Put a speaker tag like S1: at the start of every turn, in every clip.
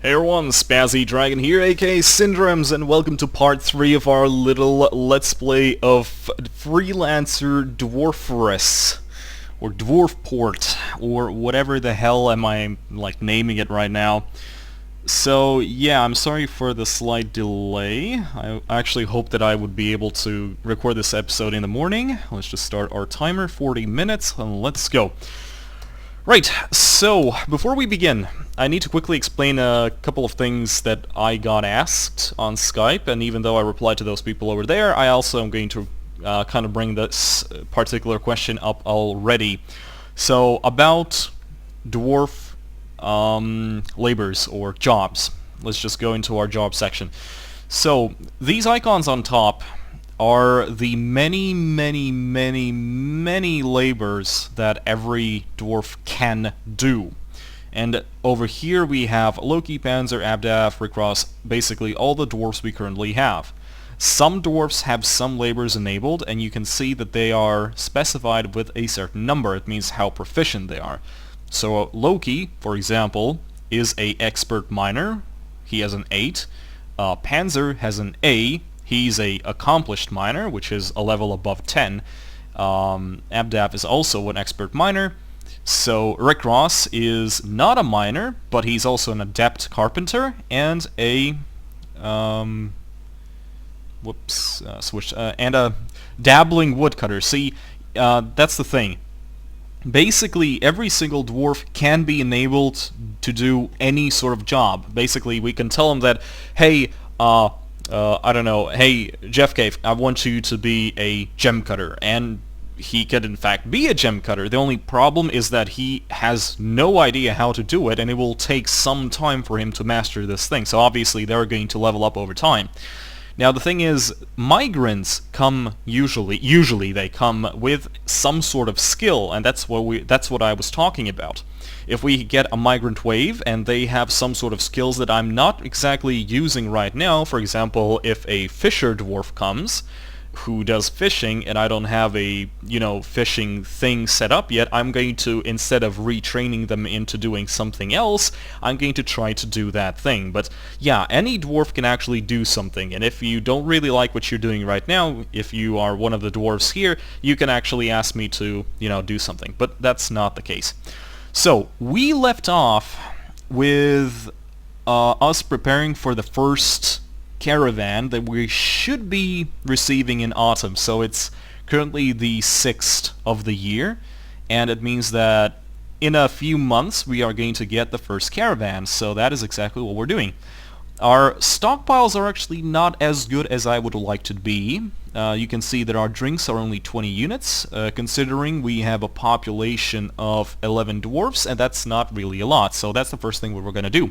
S1: Hey everyone, Spazzy Dragon here, aka Syndromes, and welcome to part 3 of our little Let's Play of Freelancer Dwarfress, or Dwarfport, or whatever the hell am I, naming it right now. So, yeah, I'm sorry for the slight delay. I actually hoped that I would be able to record this episode in the morning. Let's just start our timer, 40 minutes, and let's go. Right, so before we begin, I need to quickly explain a couple of things that I got asked on Skype, and even though I replied to those people over there, I also am going to kind of bring this particular question up already. So, about dwarf labors or jobs. Let's just go into our job section. So, these icons on top are the many labors that every dwarf can do. And over here we have Loki, Panzer, Abdaf, Rickross, basically all the dwarfs we currently have. Some dwarfs have some labors enabled, and you can see that they are specified with a certain number. It means how proficient they are. So Loki, for example, is a expert miner. He has an 8. Panzer has an A. He's a accomplished miner, which is a level above 10. Abdaf is also an expert miner. So Rick Ross is not a miner, but he's also an adept carpenter and a and a dabbling woodcutter. See, that's the thing. Basically, every single dwarf can be enabled to do any sort of job. Basically, we can tell him that, hey, I don't know, hey, Jeff Cave, I want you to be a gem cutter, and he could in fact be a gem cutter. The only problem is that he has no idea how to do it, and it will take some time for him to master this thing, so obviously they're going to level up over time. Now the thing is, migrants come usually they come with some sort of skill, and that's what I was talking about. If we get a migrant wave and they have some sort of skills that I'm not exactly using right now, for example, if a fisher dwarf comes who does fishing and I don't have a, fishing thing set up yet, I'm going to, instead of retraining them into doing something else, I'm going to try to do that thing. But yeah, any dwarf can actually do something, and if you don't really like what you're doing right now, if you are one of the dwarves here, you can actually ask me to, do something. But that's not the case. So, we left off with us preparing for the first caravan that we should be receiving in autumn. So it's currently the 6th of the year, and it means that in a few months we are going to get the first caravan. So that is exactly what we're doing. Our stockpiles are actually not as good as I would like to be. You can see that our drinks are only 20 units, considering we have a population of 11 dwarfs, and that's not really a lot. So that's the first thing we're going to do.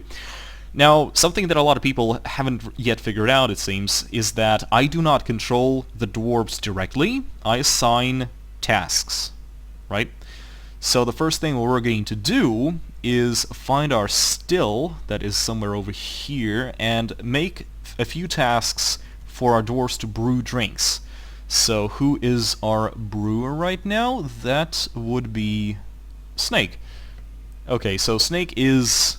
S1: Now, something that a lot of people haven't yet figured out, it seems, is that I do not control the dwarves directly. I assign tasks, right? So the first thing we're going to do is find our still, that is somewhere over here, and make a few tasks for our dwarves to brew drinks. So who is our brewer right now? That would be Snake. Okay, so Snake is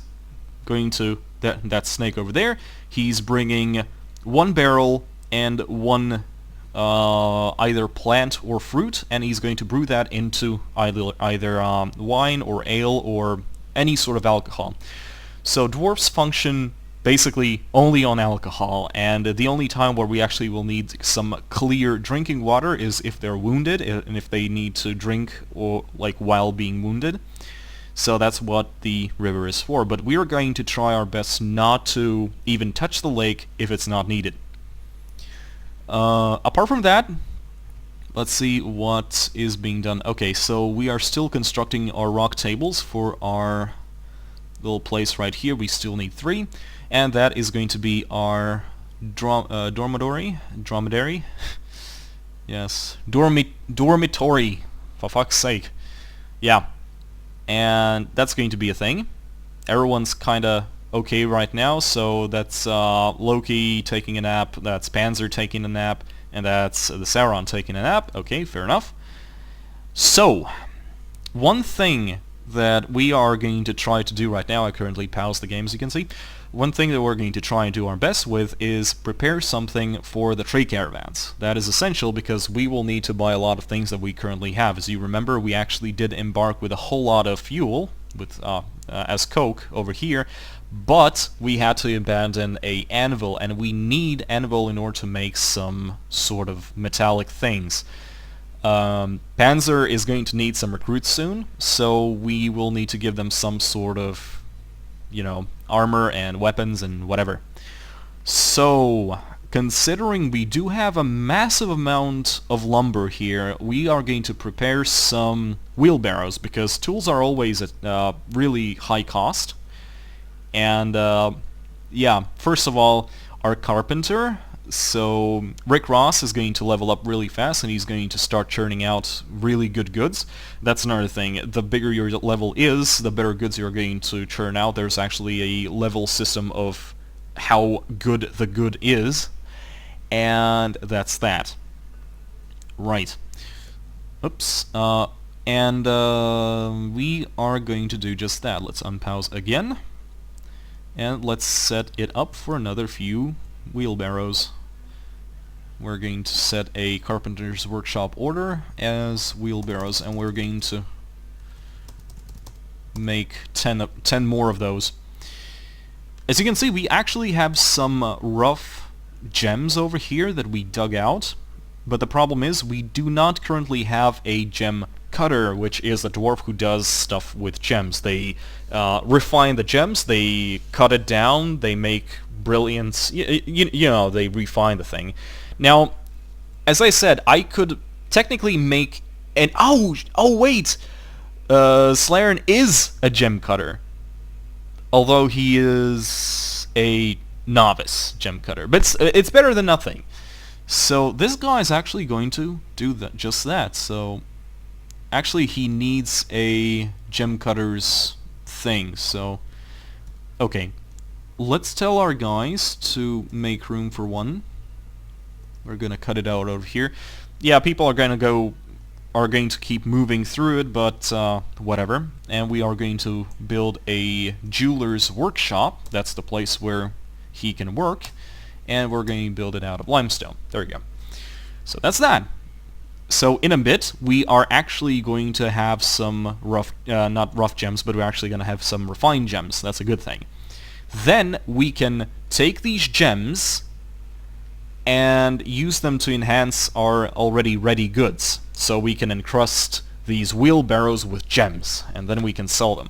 S1: going to... That's Snake over there. He's bringing 1 barrel and 1 either plant or fruit, and he's going to brew that into either wine or ale or any sort of alcohol. So dwarfs function basically only on alcohol, and the only time where we actually will need some clear drinking water is if they're wounded, and if they need to drink or while being wounded. So that's what the river is for, but we are going to try our best not to even touch the lake if it's not needed. Apart from that, let's see what is being done. Okay, so we are still constructing our rock tables for our little place right here. We still need 3, and that is going to be our dromedary. Yes, dormitory, for fuck's sake. Yeah. And that's going to be a thing. Everyone's kinda okay right now, so that's Loki taking a nap, that's Panzer taking a nap, and that's the Sauron taking a nap. Okay, fair enough. So, one thing that we are going to try to do right now, I currently pause the game as you can see, one thing that we're going to try and do our best with is prepare something for the trade caravans. That is essential because we will need to buy a lot of things that we currently have. As you remember, we actually did embark with a whole lot of fuel with as coke over here, but we had to abandon a anvil, and we need anvil in order to make some sort of metallic things. Panzer is going to need some recruits soon, so we will need to give them some sort of, you know, armor and weapons and whatever. So, considering we do have a massive amount of lumber here, we are going to prepare some wheelbarrows, because tools are always at really high cost. And, yeah, first of all, our carpenter. So Rick Ross is going to level up really fast, and he's going to start churning out really good goods. That's another thing. The bigger your level is, the better goods you're going to churn out. There's actually a level system of how good the good is, and that's that. Right. Oops. And we are going to do just that. Let's unpause again, and let's set it up for another few wheelbarrows. We're going to set a carpenter's workshop order as wheelbarrows, and we're going to make 10 more of those. As you can see, we actually have some rough gems over here that we dug out, but the problem is we do not currently have a gem cutter, which is a dwarf who does stuff with gems. They refine the gems, they cut it down, they make brilliance, you know, they refine the thing. Now, as I said, I could technically make an... Oh wait! Slaren is a gem cutter. Although he is a novice gem cutter. But it's better than nothing. So this guy is actually going to do just that. So actually he needs a gem cutter's thing. So, okay. Let's tell our guys to make room for one. We're gonna cut it out over here. Yeah, people are going to keep moving through it, but whatever. And we are going to build a jeweler's workshop. That's the place where he can work. And we're going to build it out of limestone. There we go. So that's that. So in a bit, we are actually going to have some rough, not rough gems, but we're actually going to have some refined gems. That's a good thing. Then we can take these gems and use them to enhance our already ready goods. So we can encrust these wheelbarrows with gems, and then we can sell them.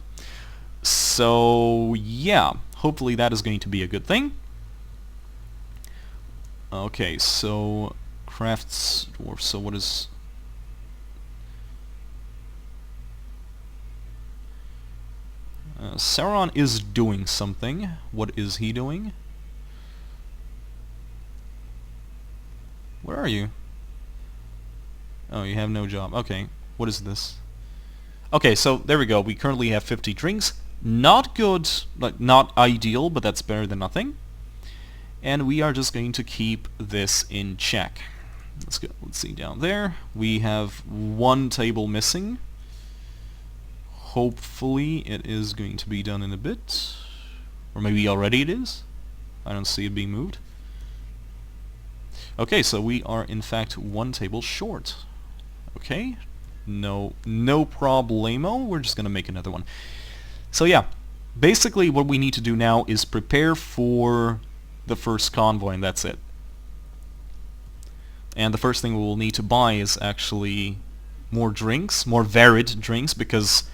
S1: So yeah, hopefully that is going to be a good thing. Okay, so crafts dwarf. So what is... Sauron is doing something. What is he doing? Where are you? Oh, you have no job. Okay, what is this? Okay, so there we go. We currently have 50 drinks. Not good, like not ideal, but that's better than nothing. And we are just going to keep this in check. Let's go. Let's see down there. We have one table missing. Hopefully it is going to be done in a bit. Or maybe already it is. I don't see it being moved. Okay, so we are in fact one table short. Okay, no problemo. We're just gonna make another one. So yeah, basically what we need to do now is prepare for the first convoy, and that's it. And the first thing we will need to buy is actually more drinks, more varied drinks, because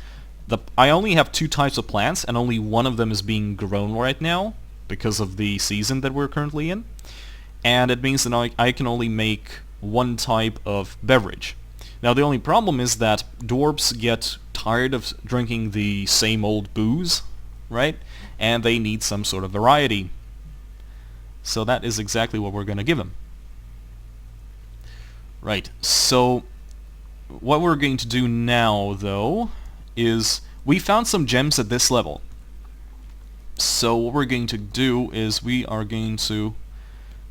S1: I only have 2 types of plants, and only one of them is being grown right now because of the season that we're currently in. And it means that I can only make 1 type of beverage. Now the only problem is that dwarves get tired of drinking the same old booze, right? And they need some sort of variety. So that is exactly what we're going to give them. Right, so what we're going to do now, though, is we found some gems at this level. So what we're going to do is we are going to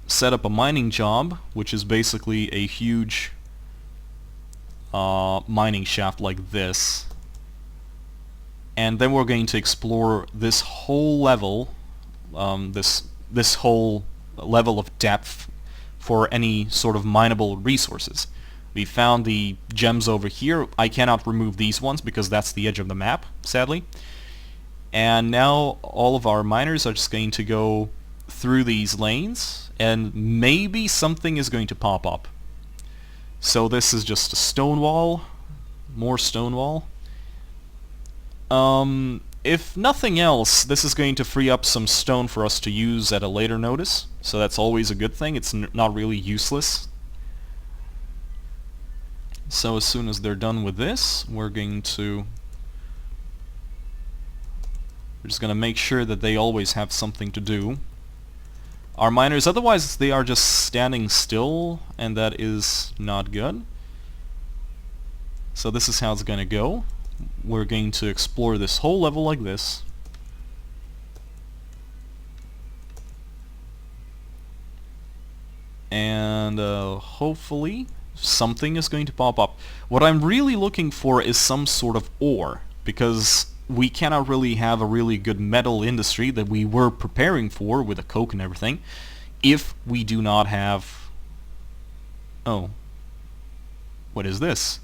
S1: set up a mining job, which is basically a huge mining shaft like this. and then we're going to explore this whole level, this whole level of depth for any sort of mineable resources. We found the gems over here. I cannot remove these ones because that's the edge of the map, sadly. And now all of our miners are just going to go through these lanes, and maybe something is going to pop up. So this is just a stone wall, more stone wall. If nothing else, this is going to free up some stone for us to use at a later notice, so that's always a good thing. It's not really useless. So as soon as they're done with this, we're just going to make sure that they always have something to do. Our miners, otherwise they are just standing still, and that is not good. So this is how it's going to go. We're going to explore this whole level like this. And hopefully something is going to pop up. What I'm really looking for is some sort of ore, because we cannot really have a really good metal industry that we were preparing for with the coke and everything if we do not have... Oh. What is this?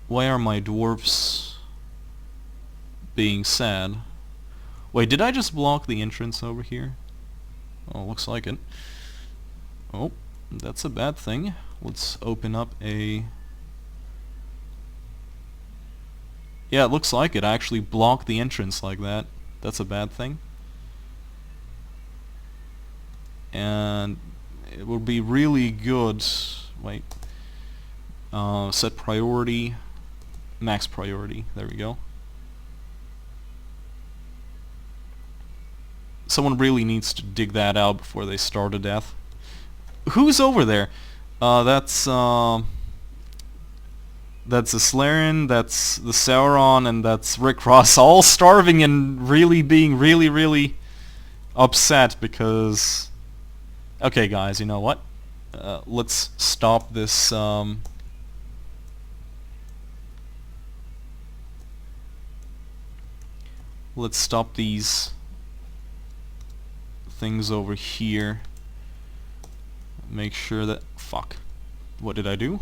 S1: Why are my dwarfs being sad? Wait, did I just block the entrance over here? Oh, looks like it. Oh, that's a bad thing. Let's open up a... Yeah, it looks like it. I actually blocked the entrance like that. That's a bad thing. And it would be really good... Wait. Set priority. Max priority. There we go. Someone really needs to dig that out before they starve to death. Who's over there? That's the Slarin, that's the Sauron, and that's Rick Ross, all starving and really being really upset because... Okay guys, you know what? Let's stop this... Let's stop these things over here. Make sure that... Fuck. What did I do?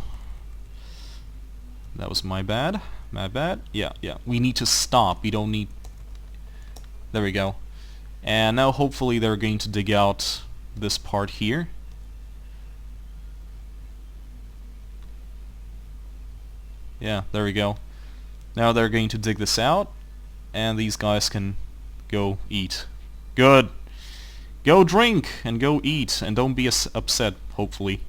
S1: That was my bad. My bad. Yeah. We need to stop. We don't need... There we go. And now hopefully they're going to dig out this part here. Yeah, there we go. Now they're going to dig this out, and these guys can go eat. Good. Go drink and go eat, and don't be upset, hopefully.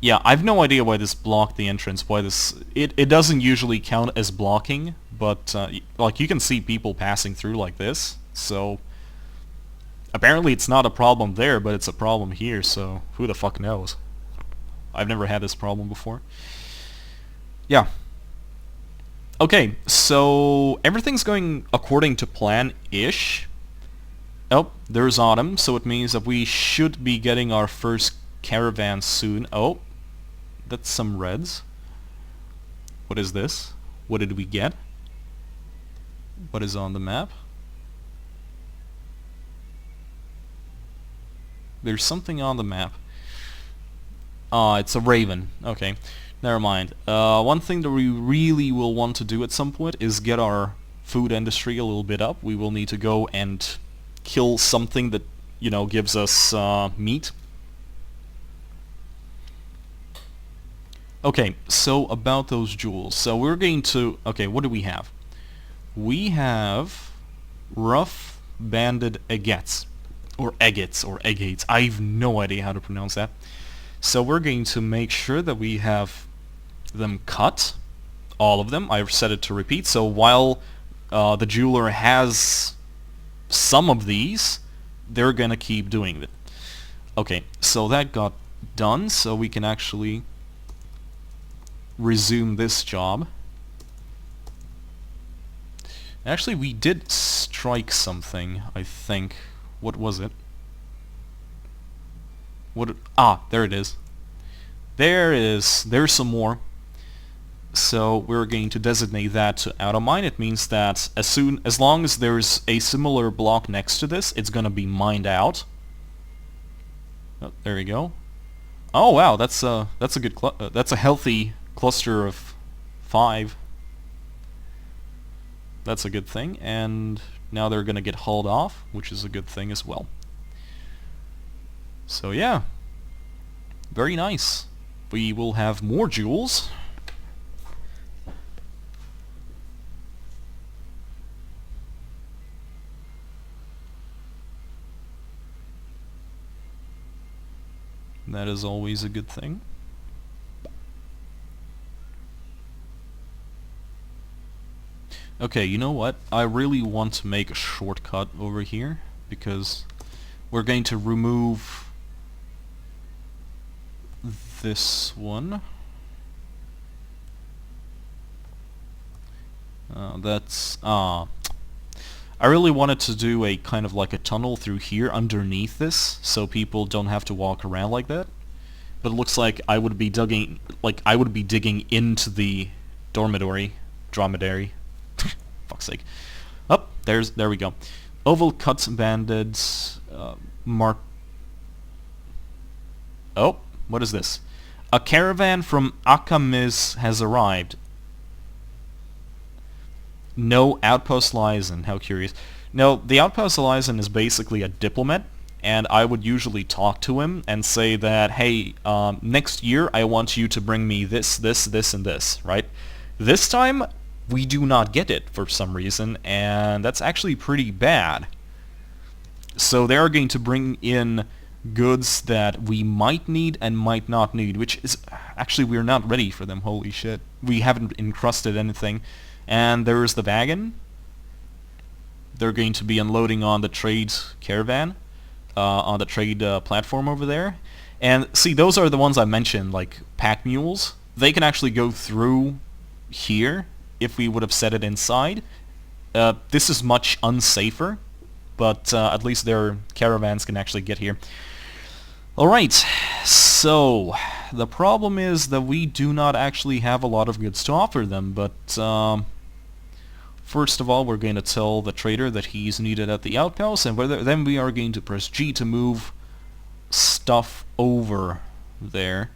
S1: Yeah, I've no idea why this blocked the entrance, why this... It doesn't usually count as blocking, but, like, you can see people passing through like this, so... Apparently it's not a problem there, but it's a problem here, so who the fuck knows? I've never had this problem before. Yeah. Okay, so everything's going according to plan-ish. Oh, there's autumn, so it means that we should be getting our first caravan soon. Oh, that's some reds. What is this? What did we get? What is on the map? There's something on the map. It's a raven. Okay, never mind. One thing that we really will want to do at some point is get our food industry a little bit up. We will need to go and kill something that, you know, gives us meat. Okay, so about those jewels. So we're going to... Okay, what do we have? We have rough banded agates. Or agates, or agates. I have no idea how to pronounce that. So we're going to make sure that we have them cut. All of them. I've set it to repeat. So while the jeweler has some of these, they're gonna keep doing it. Okay, so that got done, so we can actually resume this job. Actually, we did strike something, I think. What was it? There it is. There it is. There's some more. So we're going to designate that to auto mine. It means that as long as there's a similar block next to this, it's gonna be mined out. Oh, there we go. Oh wow, that's a good that's a healthy cluster of 5. That's a good thing, and now they're gonna get hauled off, which is a good thing as well. So yeah, very nice. We will have more jewels. That is always a good thing. Okay, you know what? I really want to make a shortcut over here, because we're going to remove this one. I really wanted to do a kind of like a tunnel through here underneath this, so people don't have to walk around like that. But it looks like I would be digging into the dromedary. Fuck's sake. Oh, there we go. Oval cut banded mark. Oh, what is this? A caravan from Akamis has arrived. No outpost liaison. How curious. No, the outpost liaison is basically a diplomat, and I would usually talk to him and say that, hey, next year I want you to bring me this, this, this, and this, right? This time, we do not get it for some reason, and that's actually pretty bad. So they are going to bring in goods that we might need and might not need, which is... Actually, we're not ready for them, holy shit. We haven't encrusted anything. And there's the wagon. They're going to be unloading on the trade caravan, on the trade platform over there. And see, those are the ones I mentioned, like pack mules. They can actually go through here if we would have set it inside. This is much unsafer, but at least their caravans can actually get here. Alright, so the problem is that we do not actually have a lot of goods to offer them, but first of all, we're going to tell the trader that he's needed at the outpost, and then we are going to press G to move stuff over there.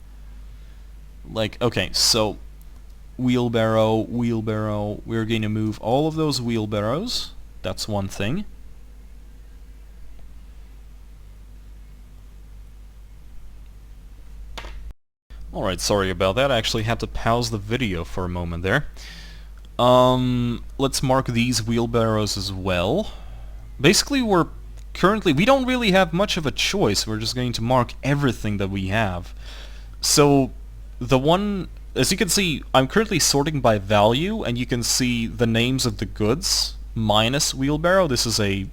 S1: Like, okay, so wheelbarrow, we're going to move all of those wheelbarrows. That's one thing. Alright, sorry about that. I actually had to pause the video for a moment there. Let's mark these wheelbarrows as well. Basically, we don't really have much of a choice. We're just going to mark everything that we have. So, as you can see, I'm currently sorting by value, and you can see the names of the goods minus wheelbarrow. This is a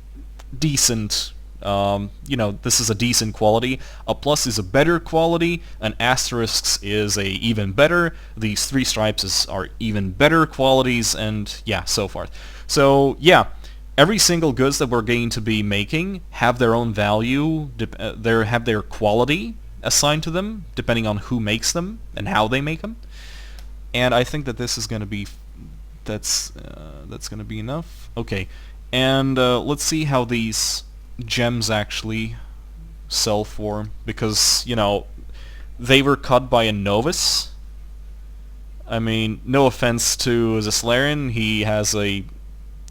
S1: decent... this is a decent quality. A plus is a better quality. An asterisk is a even better. These 3 stripes are even better qualities, and yeah, so forth. So yeah, every single goods that we're going to be making have their own value. Have their quality assigned to them depending on who makes them and how they make them. And I think that this is going to be that's going to be enough. Okay, and let's see how these gems actually sell for, because, you know, they were cut by a novice. I mean, no offense to Zeslarian, he has a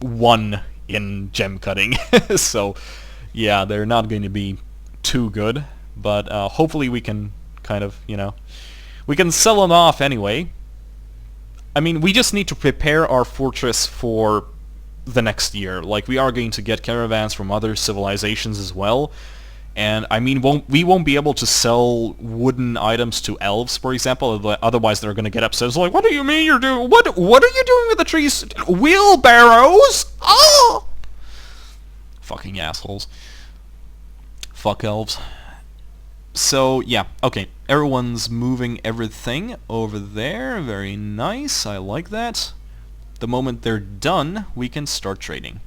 S1: 1 in gem cutting. So, yeah, they're not going to be too good, but hopefully we can kind of, we can sell them off anyway. I mean, we just need to prepare our fortress for the next year. Like, we are going to get caravans from other civilizations as well, and I mean, we won't be able to sell wooden items to elves, for example. Otherwise, they're going to get upset. It's like, what do you mean you're doing? What are you doing with the trees? Wheelbarrows? Oh! Fucking assholes. Fuck elves. So yeah, okay. Everyone's moving everything over there. Very nice. I like that. The moment they're done, we can start trading.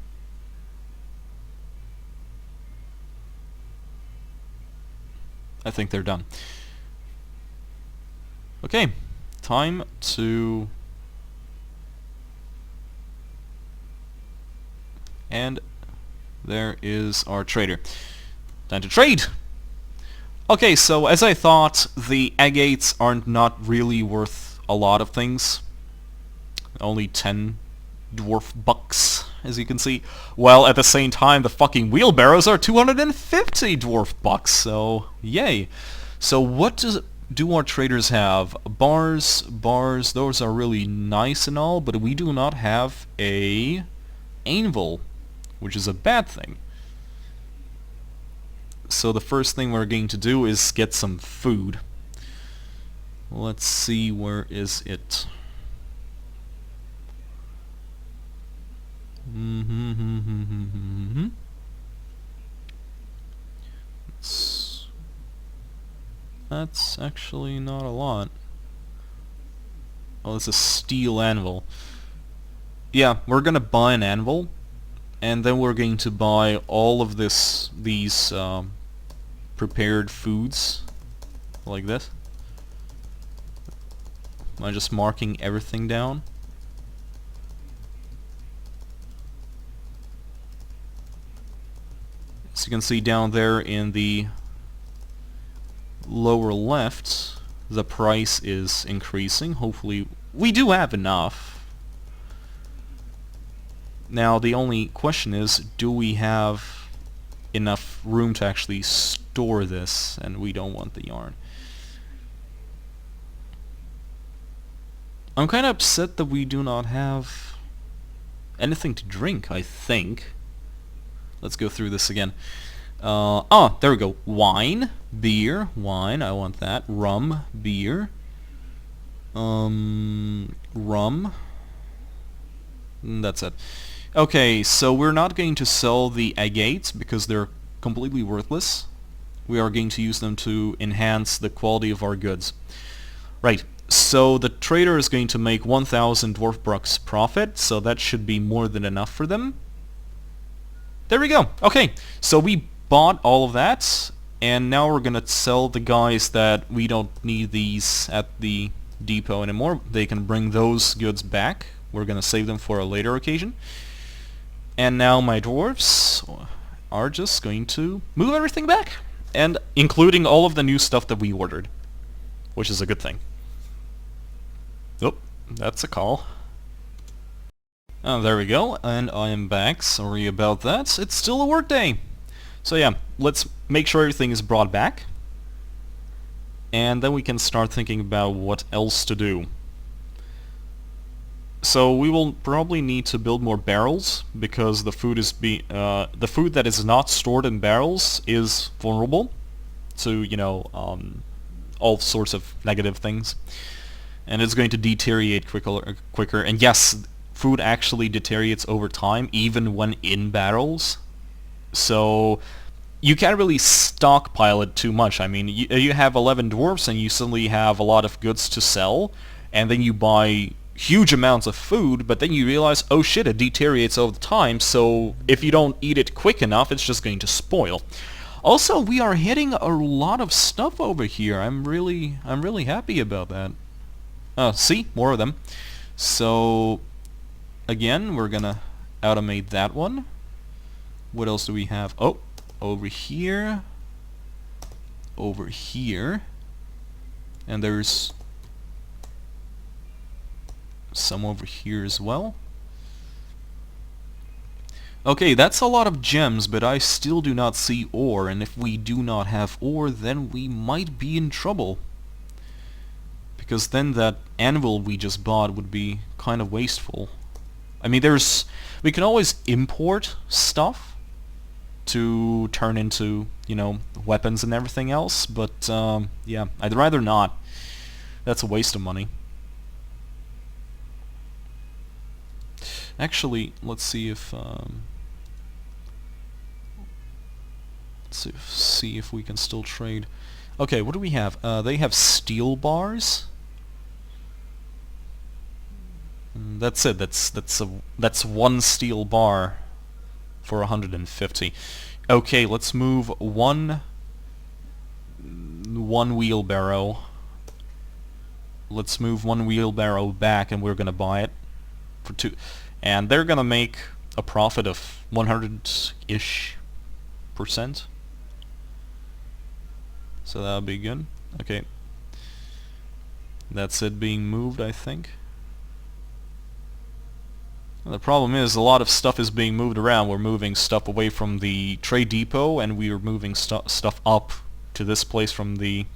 S1: I think they're done. Okay, time to And there is our trader. Time to trade! Okay, so as I thought, the agates are not really worth a lot of things. Only 10 dwarf bucks, as you can see. Well, at the same time, the fucking wheelbarrows are 250 dwarf bucks, so yay. So what do our traders have? Bars, those are really nice and all, but we do not have a anvil, which is a bad thing. So the first thing we're going to do is get some food. Let's see, where is it? That's actually not a lot. Oh, it's a steel anvil. Yeah, we're gonna buy an anvil, and then we're going to buy all of these prepared foods, like this. Am I just marking everything down? As you can see down there in the lower left, the price is increasing. Hopefully we do have enough. Now the only question is, do we have enough room to actually store this? And we don't want the yarn. I'm kind of upset that we do not have anything to drink, I think. Let's go through this again. Oh, there we go. Wine, beer, wine, I want that. Rum, beer. Rum. That's it. Okay, so we're not going to sell the agates because they're completely worthless. We are going to use them to enhance the quality of our goods. Right, so the trader is going to make 1,000 dwarf bucks profit, so that should be more than enough for them. There we go. Okay, so we bought all of that, and now we're gonna sell the guys that we don't need these at the depot anymore. They can bring those goods back. We're gonna save them for a later occasion. And now my dwarves are just going to move everything back, and including all of the new stuff that we ordered, which is a good thing. Oh, that's a call. Oh, there we go, and I am back. Sorry about that. It's still a work day. So yeah, let's make sure everything is brought back, and then we can start thinking about what else to do. So we will probably need to build more barrels, because the food that is not stored in barrels is vulnerable to, you know, all sorts of negative things, and it's going to deteriorate quicker. And yes, food actually deteriorates over time, even when in barrels. So you can't really stockpile it too much. I mean, you have 11 dwarfs and you suddenly have a lot of goods to sell, and then you buy huge amounts of food, but then you realize, oh shit, it deteriorates over time, so if you don't eat it quick enough, it's just going to spoil. Also, we are hitting a lot of stuff over here. I'm really happy about that. See? More of them. So, again, we're gonna automate that one. What else do we have? Oh, over here. Over here. And there's some over here as well. Okay, that's a lot of gems, but I still do not see ore, and if we do not have ore, then we might be in trouble. Because then that anvil we just bought would be kind of wasteful. I mean, we can always import stuff to turn into, you know, weapons and everything else, but yeah, I'd rather not. That's a waste of money. Actually, let's see if see if we can still trade. Okay, what do we have? They have steel bars. That's it. That's one steel bar for 150. Okay, let's move one wheelbarrow. Let's move one wheelbarrow back, and we're gonna buy it for 2. And they're gonna make a profit of 100-ish %. So that'll be good. Okay. That's it being moved, I think. The problem is a lot of stuff is being moved around. We're moving stuff away from the trade depot, and we are moving stuff up to this place from the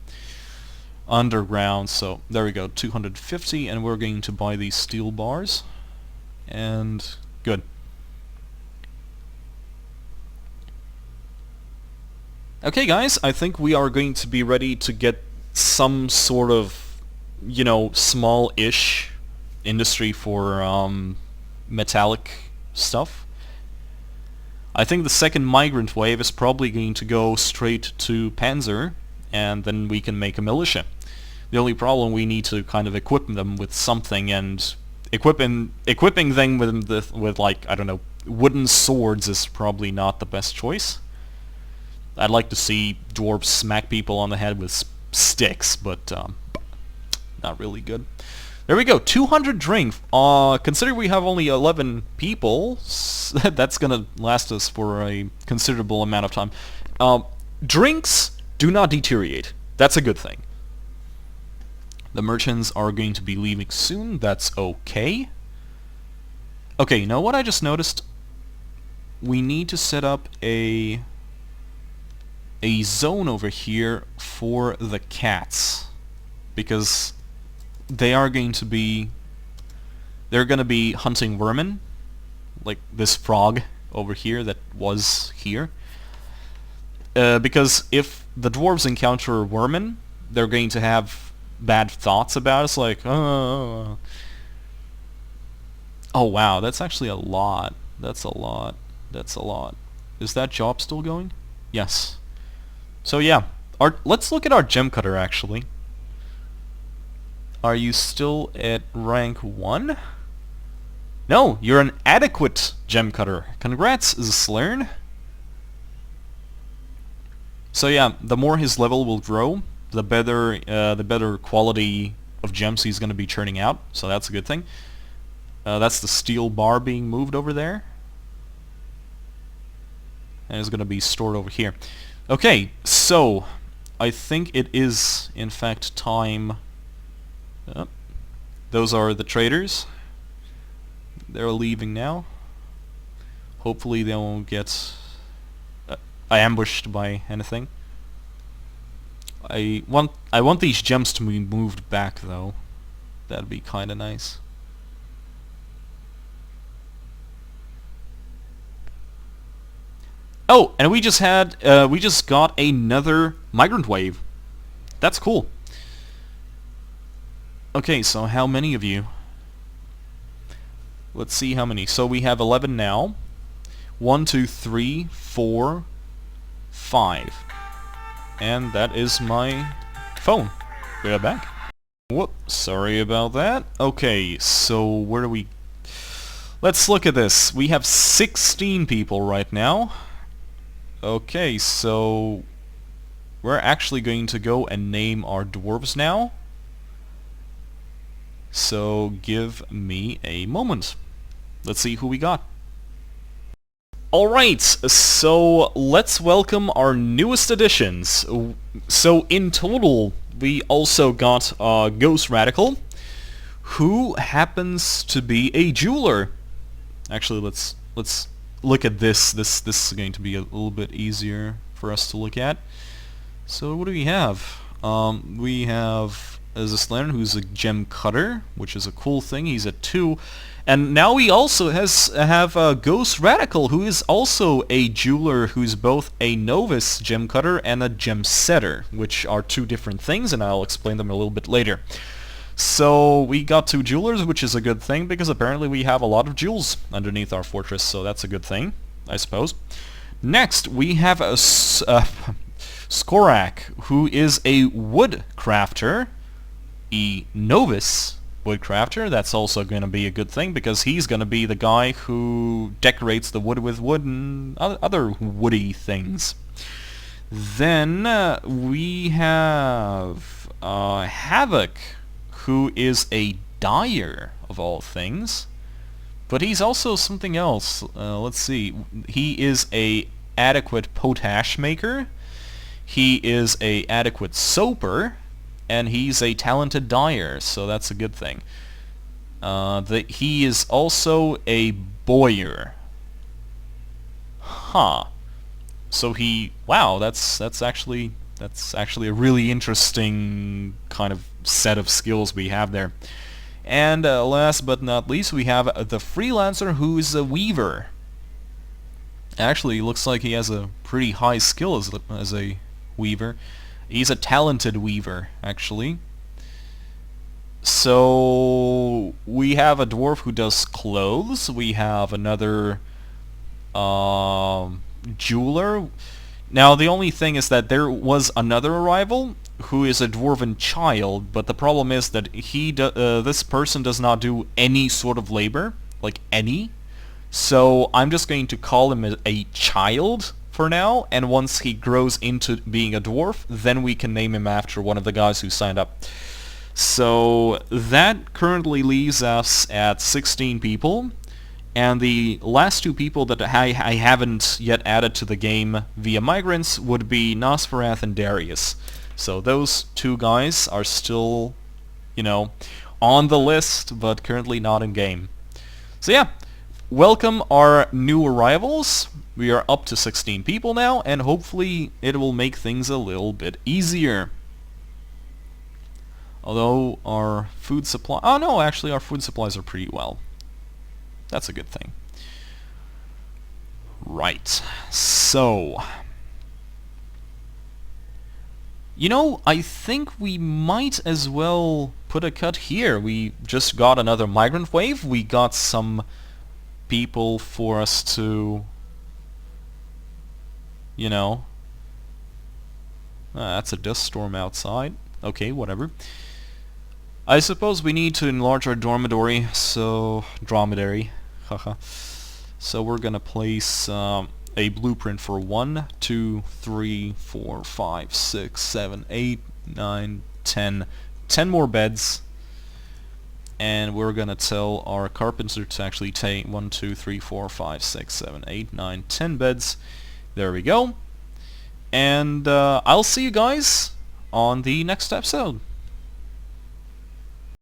S1: underground. So there we go, 250, and we're going to buy these steel bars. And good. Okay guys, I think we are going to be ready to get some sort of, you know, small-ish industry for metallic stuff. I think the second migrant wave is probably going to go straight to Panzer, and then we can make a militia. The only problem, we need to kind of equip them with something, and equipping them with like, I don't know, wooden swords is probably not the best choice. I'd like to see dwarves smack people on the head with sticks, but not really good. There we go, 200 drink. Considering we have only 11 people, that's gonna last us for a considerable amount of time. Drinks do not deteriorate. That's a good thing. The merchants are going to be leaving soon. That's okay. Okay, you know what I just noticed? We need to set up a zone over here for the cats, because they're going to be hunting vermin, like this frog over here that was here. Because if the dwarves encounter vermin, they're going to have bad thoughts about us, like, oh wow, that's actually a lot. That's a lot. That's a lot. Is that job still going? Yes. So yeah, let's look at our gem cutter actually. Are you still at rank 1? No, you're an adequate gem cutter. Congrats, Slern. So yeah, the more his level will grow, the better quality of gems he's going to be churning out. So that's a good thing. That's the steel bar being moved over there, and it's going to be stored over here. Okay, so I think it is in fact time. Those are the traders. They're leaving now. Hopefully they won't get ambushed by anything. I want these gems to be moved back though. That'd be kind of nice. Oh, and we just got another migrant wave. That's cool. Okay, so how many of you? Let's see how many. So we have 11 now. 1, 2, 3, 4, 5. And that is my phone. We're back. Whoops, sorry about that. Okay, so where do we... Let's look at this. We have 16 people right now. Okay, so we're actually going to go and name our dwarves now. So give me a moment. Let's see who we got. Alright, so let's welcome our newest additions. So in total, we also got Ghost Radical, who happens to be a jeweler. Actually, let's look at this. This is going to be a little bit easier for us to look at. So what do we have? We have Zeslan, who's a gem cutter, which is a cool thing. He's at 2. And now we also have Ghost Radical, who is also a jeweler, who's both a novice gem cutter and a gem setter, which are 2 different things, and I'll explain them a little bit later. So we got 2 jewelers, which is a good thing, because apparently we have a lot of jewels underneath our fortress, so that's a good thing, I suppose. Next, we have a Skorak, who is a wood crafter, a novice woodcrafter. That's also going to be a good thing, because he's going to be the guy who decorates the wood with wood and other woody things. Then we have Havoc, who is a dyer of all things. But he's also something else. Let's see. He is a adequate potash maker. He is a adequate soaper, and he's a talented dyer, so that's a good thing. He is also a bowyer. Huh. So wow, that's actually a really interesting kind of set of skills we have there. And last but not least, we have the freelancer who's a weaver. Actually, looks like he has a pretty high skill as a weaver. He's a talented weaver, actually. So we have a dwarf who does clothes. We have another jeweler. Now the only thing is that there was another arrival who is a dwarven child, but the problem is that this person does not do any sort of labor, like any. So I'm just going to call him a child for now, and once he grows into being a dwarf, then we can name him after one of the guys who signed up. So that currently leaves us at 16 people, and the last two people that I haven't yet added to the game via migrants would be Nosferath and Darius. So those two guys are still, on the list, but currently not in game. So yeah, welcome our new arrivals. We are up to 16 people now, and hopefully it will make things a little bit easier. Although our food supply... Oh no, actually our food supplies are pretty well. That's a good thing. Right. So... I think we might as well put a cut here. We just got another migrant wave. We got some people for us to... that's a dust storm outside. Okay, whatever. I suppose we need to enlarge our dromedary, haha. So we're gonna place a blueprint for 1, 2, 3, 4, 5, 6, 7, 8, 9, 10. 10 more beds. And we're gonna tell our carpenter to actually take 1, 2, 3, 4, 5, 6, 7, 8, 9, 10 beds. There we go. And I'll see you guys on the next episode.